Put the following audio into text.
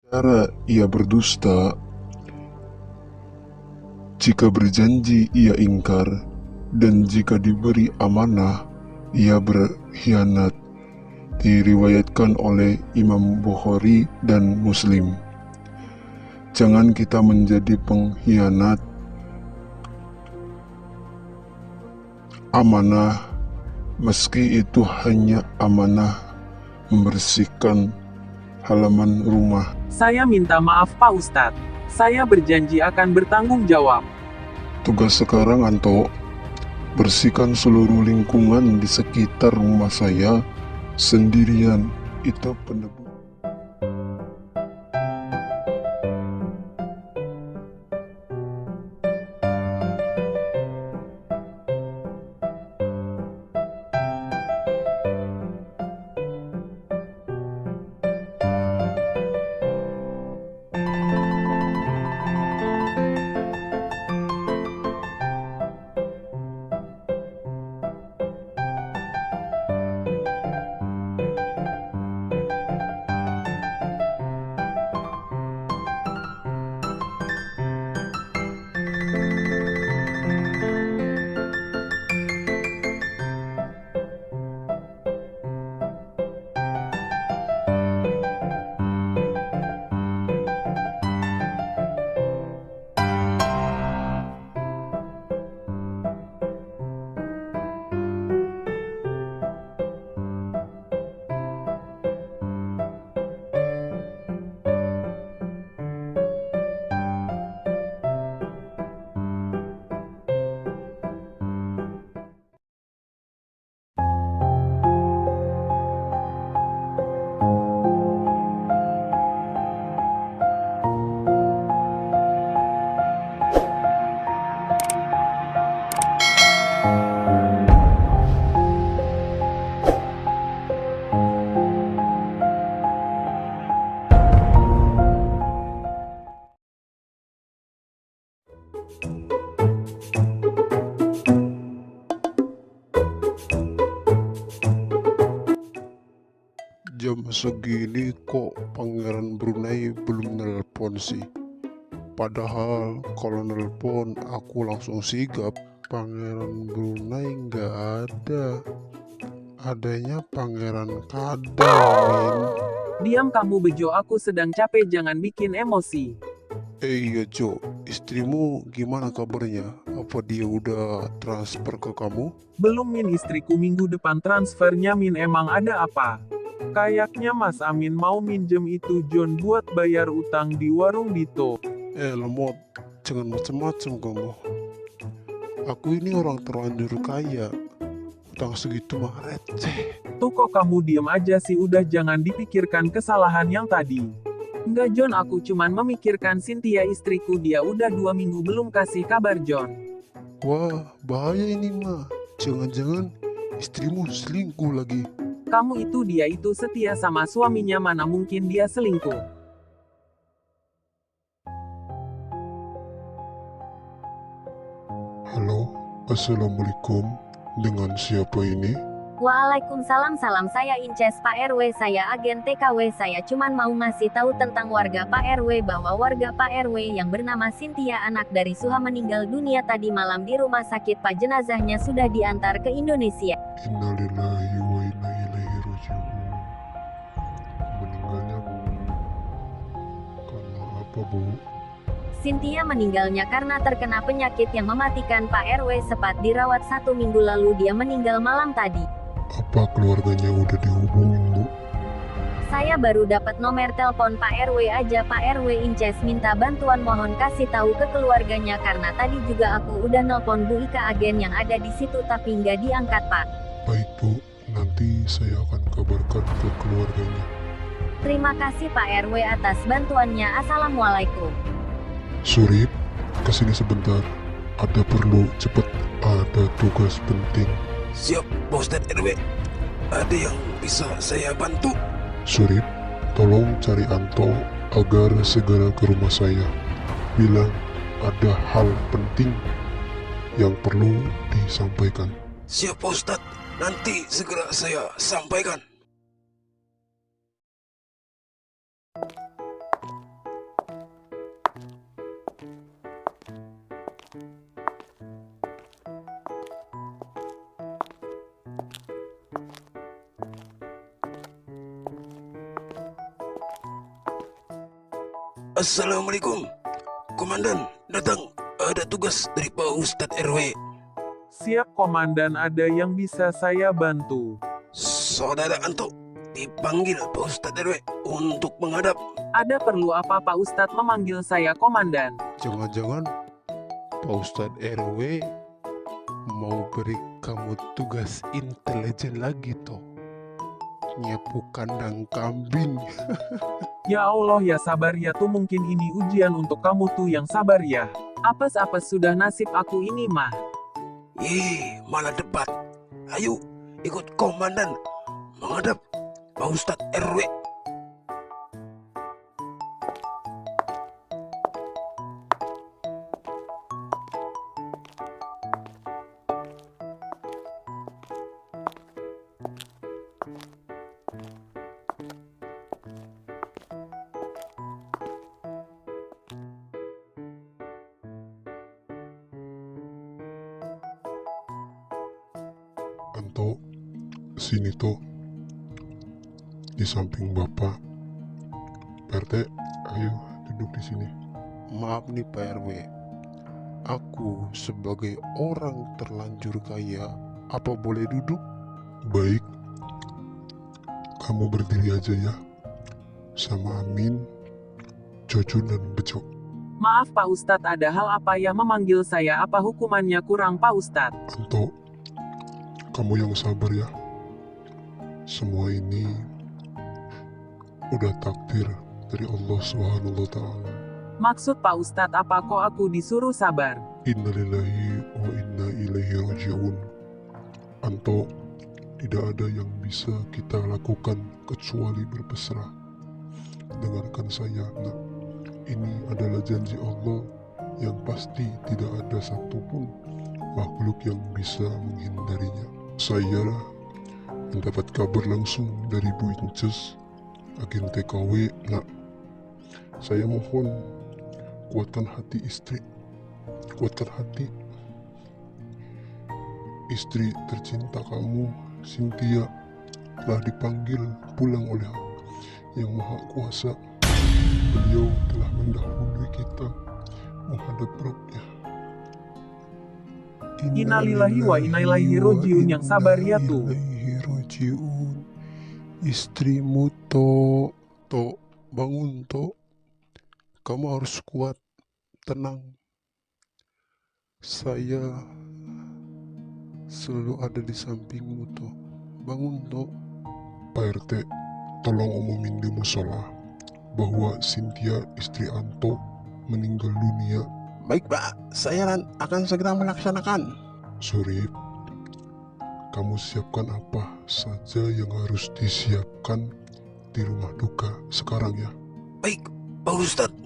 Cara ia berdusta, jika berjanji ia ingkar, dan jika diberi amanah ia berkhianat. Diriwayatkan oleh Imam Bukhari dan Muslim. Jangan kita menjadi pengkhianat amanah, meski itu hanya amanah membersihkan halaman rumah. Saya minta maaf Pak Ustadz. Saya berjanji akan bertanggung jawab. Tugas sekarang, Anto, bersihkan seluruh lingkungan di sekitar rumah saya sendirian. Itu pendebu. Jam segini kok Pangeran Brunei belum nelpon sih? Padahal kalau nelpon aku langsung sigap. Pangeran Brunei nggak ada. Adanya Pangeran Kadal, Min. Diam kamu Bejo, aku sedang capek, jangan bikin emosi. Iya Jo, istrimu gimana kabarnya? Apa dia udah transfer ke kamu? Belum Min, istriku minggu depan transfernya Min. Emang ada apa? Kayaknya Mas Amin mau minjem itu John buat bayar utang di warung Dito. Lemot, jangan macem-macem kamu. Aku ini orang terlanjur kaya. Utang segitu mah receh. Tuh kok kamu diem aja sih, udah jangan dipikirkan kesalahan yang tadi. Enggak John, aku cuman memikirkan Cynthia istriku, dia udah 2 minggu belum kasih kabar John. Wah, bahaya ini mah. Jangan-jangan istrimu selingkuh lagi. Kamu itu, dia itu setia sama suaminya, mana mungkin dia selingkuh. Halo, assalamualaikum. Dengan siapa ini? Waalaikumsalam, salam, saya Inces Pak RW, saya agen TKW, saya cuman mau ngasih tahu tentang warga Pak RW bahwa warga Pak RW yang bernama Cynthia anak dari Suha meninggal dunia tadi malam di rumah sakit Pak. Jenazahnya sudah diantar ke Indonesia. Innalillahi wa inna ilaihi raji'un. Meninggalnya karena apa, Bu? Cynthia meninggalnya karena terkena penyakit yang mematikan Pak RW, sempat dirawat 1 minggu lalu, dia meninggal malam tadi. Apa keluarganya udah dihubungin, Bu? Saya baru dapat nomor telepon Pak RW aja. Pak RW Inces minta bantuan, mohon kasih tahu ke keluarganya karena tadi juga aku udah nelpon Bu Ika agen yang ada di situ tapi nggak diangkat Pak. Baik, Bu. Nanti saya akan kabarkan ke keluarganya. Terima kasih Pak RW atas bantuannya. Assalamualaikum. Surip, kesini sebentar. Ada perlu cepet. Ada tugas penting. Siap, Pak Ustadz RW. Ada yang bisa saya bantu? Surip, tolong cari Anto agar segera ke rumah saya. Bilang ada hal penting yang perlu disampaikan. Siap, Pak Ustadz. Nanti segera saya sampaikan. Assalamualaikum. Komandan, datang. Ada tugas dari Pak Ustadz RW. Siap komandan, ada yang bisa saya bantu? Saudara Anto dipanggil Pak Ustadz RW untuk menghadap. Ada perlu apa Pak Ustadz memanggil saya komandan? Jangan-jangan Pak Ustadz RW mau beri kamu tugas intelijen lagi toh? Nyapu kandang kambing. Ya Allah ya sabar ya tuh, mungkin ini ujian untuk kamu tuh yang sabar ya. Apes-apes sudah nasib aku ini mah. Malah debat. Ayo, ikut komandan menghadap Pak Ustadz RW. Anto, sini toh. Di samping Bapak. Pak RT, ayo duduk di sini. Maaf nih Pak RW. Aku sebagai orang terlanjur kaya, apa boleh duduk? Baik. Kamu berdiri aja ya. Sama Amin, Jojo dan Bejo. Maaf Pak Ustadz, ada hal apa yang memanggil saya? Apa hukumannya kurang Pak Ustadz? Anto, kamu yang sabar ya. Semua ini udah takdir dari Allah Subhanahu wa Ta'ala. Maksud Pak Ustadz apa kok aku disuruh sabar? Innalillahi wa inna ilaihi raji'un. Anto, tidak ada yang bisa kita lakukan kecuali berpasrah. Dengarkan saya, nak. Ini adalah janji Allah yang pasti tidak ada satupun makhluk yang bisa menghindarinya. Saya mendapat kabar langsung dari Bu Inces, agen TKW, nak. Saya mohon, kuatkan hati istri. Kuatkan hati. Istri tercinta kamu, Cynthia, telah dipanggil pulang oleh Yang Maha Kuasa. Beliau telah mendahului kita menghadap Rabb-Nya. Innalillahi wa inna ilaihi rajiun, yang sabar ya tuh. Istrimu Tok, bangun Tok. Kamu harus kuat, tenang. Saya selalu ada di sampingmu Tok. Bangun Tok. Pak RT, tolong umumin di musola bahwa Cynthia istri Anto meninggal dunia. Baik Pak, saya akan segera melaksanakan. Surip, kamu siapkan apa saja yang harus disiapkan di rumah duka sekarang ya. Baik, Pak Ustadz.